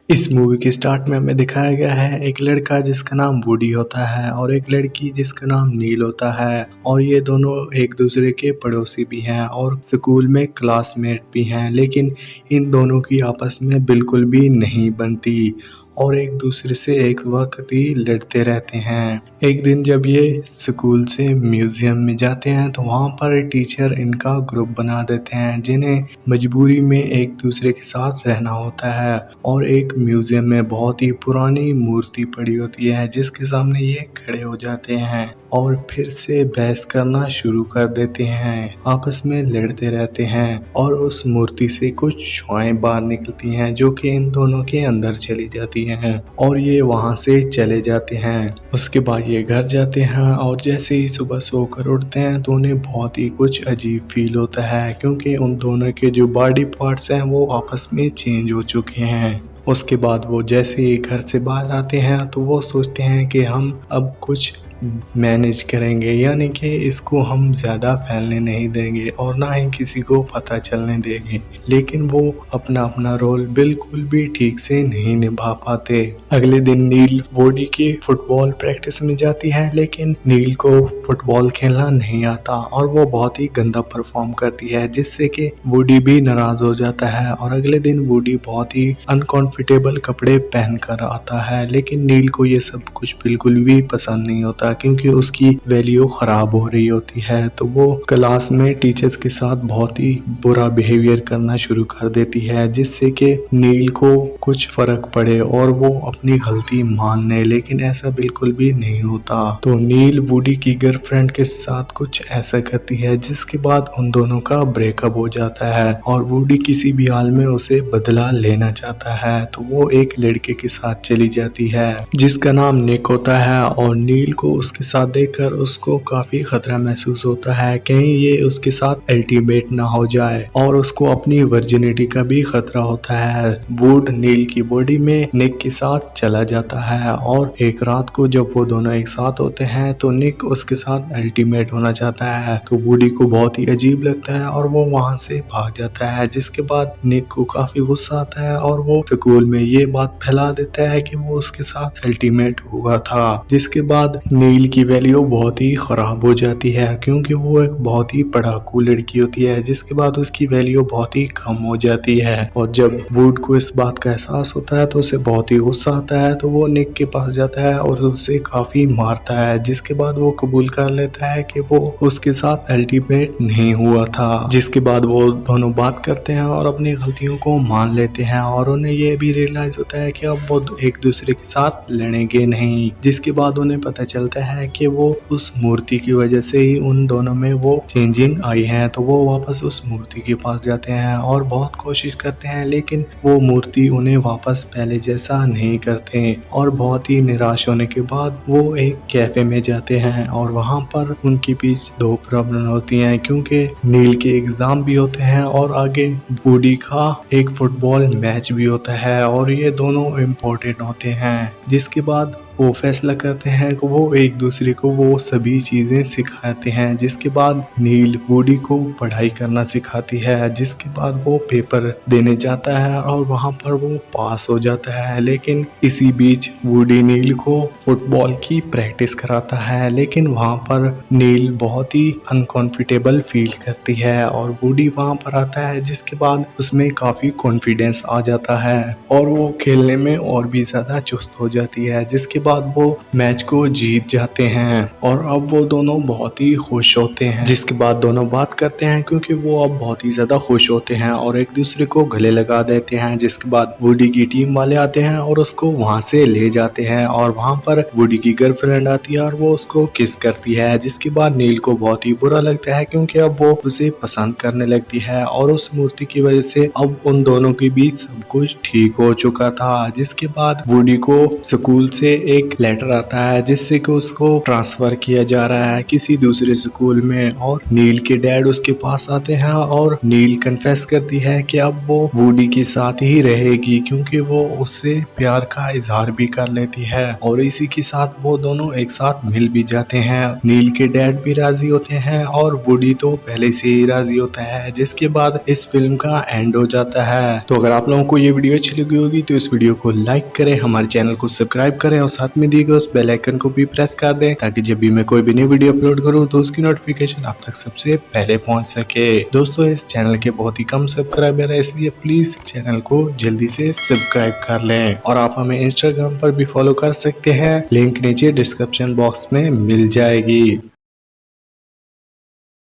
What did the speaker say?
इस मूवी के स्टार्ट में हमें दिखाया गया है एक लड़का जिसका नाम वुडी होता है और एक लड़की जिसका नाम नील होता है और ये दोनों एक दूसरे के पड़ोसी भी हैं और स्कूल में क्लासमेट भी हैं, लेकिन इन दोनों की आपस में बिल्कुल भी नहीं बनती और एक दूसरे से एक वक्त ही लड़ते रहते हैं। एक दिन जब ये स्कूल से म्यूजियम में जाते हैं तो वहाँ पर टीचर इनका ग्रुप बना देते हैं जिन्हें मजबूरी में एक दूसरे के साथ रहना होता है और एक म्यूजियम में बहुत ही पुरानी मूर्ति पड़ी होती है जिसके सामने ये खड़े हो जाते हैं और फिर से बहस करना शुरू कर देते हैं, आपस में लड़ते रहते हैं और उस मूर्ति से कुछ शुआएं बाहर निकलती हैं जो कि इन दोनों के अंदर चली जाती हैं और ये वहां से चले जाते हैं। उसके बाद ये घर जाते हैं और जैसे ही सुबह सोकर उठते हैं तो उन्हें बहुत ही कुछ अजीब फील होता है क्योंकि उन दोनों के जो बॉडी पार्ट्स हैं वो आपस में चेंज हो चुके हैं। उसके बाद वो जैसे ही घर से बाहर आते हैं तो वो सोचते हैं कि हम अब कुछ मैनेज करेंगे, यानी कि इसको हम ज़्यादा फैलने नहीं देंगे और ना ही किसी को पता चलने देंगे, लेकिन वो अपना अपना रोल बिल्कुल भी ठीक से नहीं निभा पाते। अगले दिन नील वुडी की फुटबॉल प्रैक्टिस में जाती है, लेकिन नील को फुटबॉल खेलना नहीं आता और वो बहुत ही गंदा परफॉर्म करती है जिससे कि वुडी भी नाराज हो जाता है और अगले दिन वुडी बहुत ही अनकंफर्टेबल कपड़े पहनकर आता है, लेकिन नील को ये सब कुछ बिल्कुल भी पसंद नहीं होता क्योंकि उसकी वैल्यू खराब हो रही होती है। तो वो क्लास में टीचर्स के साथ बहुत ही बुरा बिहेवियर करना शुरू कर देती है जिससे कि नील को कुछ फर्क पड़े और वो अपनी गलती मान ले, लेकिन ऐसा बिल्कुल भी नहीं होता। तो नील वुडी की गर्लफ्रेंड के साथ कुछ ऐसा करती है जिसके बाद उन दोनों का ब्रेकअप हो जाता है और वुडी किसी भी हाल में उसे बदला लेना चाहता है, तो वो एक लड़के के साथ चली जाती है जिसका नाम निक होता है और नील को उसके साथ देखकर उसको काफी खतरा महसूस होता है कहीं ये उसके साथ अल्टीमेट ना हो जाए और उसको अपनी वर्जिनिटी का भी खतरा होता है। वुड नील की बॉडी में निक के साथ चला जाता है और एक रात को जब वो दोनों एक साथ होते हैं तो निक उसके साथ अल्टीमेट होना चाहता है, तो वुडी को बहुत ही अजीब लगता है और वो वहां से भाग जाता है, जिसके बाद निक को काफी गुस्सा आता है और वो स्कूल में ये बात फैला देता है कि वो उसके साथ अल्टीमेट हुआ था, जिसके बाद नील की वैल्यू बहुत ही खराब हो जाती है क्योंकि वो एक बहुत ही पढ़ाकू लड़की होती है, जिसके बाद उसकी वैल्यू बहुत ही कम हो जाती है। और जब वुड को इस बात का एहसास होता है तो उसे बहुत ही गुस्सा आता है, तो वो निक के पास जाता है और उसे काफी मारता है, जिसके बाद वो कबूल कर लेता है कि वो उसके साथ अल्टीमेट नहीं हुआ था। जिसके बाद वो दोनों बात करते हैं और अपनी गलतियों को मान लेते हैं और उन्हें ये भी रियलाइज होता है कि अब वो एक दूसरे के साथ लड़ेंगे नहीं। जिसके बाद उन्हें पता चलता है कि वो उस मूर्ति की वजह से ही उन दोनों में वो चेंजिंग आई है, तो वो वापस उस मूर्ति के पास जाते हैं और बहुत कोशिश करते हैं, लेकिन वो मूर्ति उन्हें वापस पहले जैसा नहीं करते और बहुत ही निराश होने के बाद वो एक कैफे में जाते हैं और वहां पर उनके बीच दो प्रॉब्लम होती हैं क्योंकि नील के एग्जाम भी होते हैं और आगे वुडी का एक फुटबॉल मैच भी होता है और ये दोनों इम्पोर्टेंट होते हैं। जिसके बाद वो फैसला करते हैं कि वो एक दूसरे को वो सभी चीज़ें सिखाते हैं, जिसके बाद नील वुडी को पढ़ाई करना सिखाती है, जिसके बाद वो पेपर देने जाता है और वहाँ पर वो पास हो जाता है। लेकिन इसी बीच वुडी नील को फुटबॉल की प्रैक्टिस कराता है, लेकिन वहाँ पर नील बहुत ही अनकंफर्टेबल फील करती है और वुडी वहाँ पर आता है, जिसके बाद उसमें काफ़ी कॉन्फिडेंस आ जाता है और वो खेलने में और भी ज़्यादा चुस्त हो जाती है, जिसके बाद वो मैच को जीत जाते हैं और अब वो दोनों बहुत ही खुश होते हैं। जिसके बाद दोनों बात करते हैं क्योंकि वो अब बहुत ही ज्यादा खुश होते हैं और एक दूसरे को गले लगा देते हैं। जिसके बाद वुडी की टीम वाले आते हैं और उसको वहां से ले जाते हैं और वहां पर वुडी की गर्लफ्रेंड आती है और वो उसको किस करती है, जिसके बाद नील को बहुत ही बुरा लगता है क्योंकि अब वो उसे पसंद करने लगती है और उस मूर्ति की वजह से अब उन दोनों के बीच सब कुछ ठीक हो चुका था। जिसके बाद वुडी को स्कूल से एक लेटर आता है जिससे कि उसको ट्रांसफर किया जा रहा है किसी दूसरे स्कूल में। और नील के डैड उसके पास आते हैं और नील कन्फेस करती है कि अब वो वुडी के साथ ही रहेगी क्योंकि वो उससे प्यार का इजहार भी कर लेती है। और इसी के साथ वो दोनों एक साथ मिल भी जाते हैं। नील के डैड भी राजी होते हैं और वुडी तो पहले से ही राजी होता है, जिसके बाद इस फिल्म का एंड हो जाता है। तो अगर आप लोगों को ये वीडियो अच्छी लगी होगी तो इस वीडियो को लाइक करें, हमारे चैनल को सब्सक्राइब करें और साथ में दिए गए उस बेल आइकन को भी प्रेस कर दें ताकि जब भी मैं कोई भी नई वीडियो अपलोड करूं तो उसकी नोटिफिकेशन आप तक सबसे पहले पहुंच सके। दोस्तों इस चैनल के बहुत ही कम सब्सक्राइबर है, इसलिए प्लीज चैनल को जल्दी से सब्सक्राइब कर लें। और आप हमें इंस्टाग्राम पर भी फॉलो कर सकते हैं, लिंक नीचे डिस्क्रिप्शन बॉक्स में मिल जाएगी।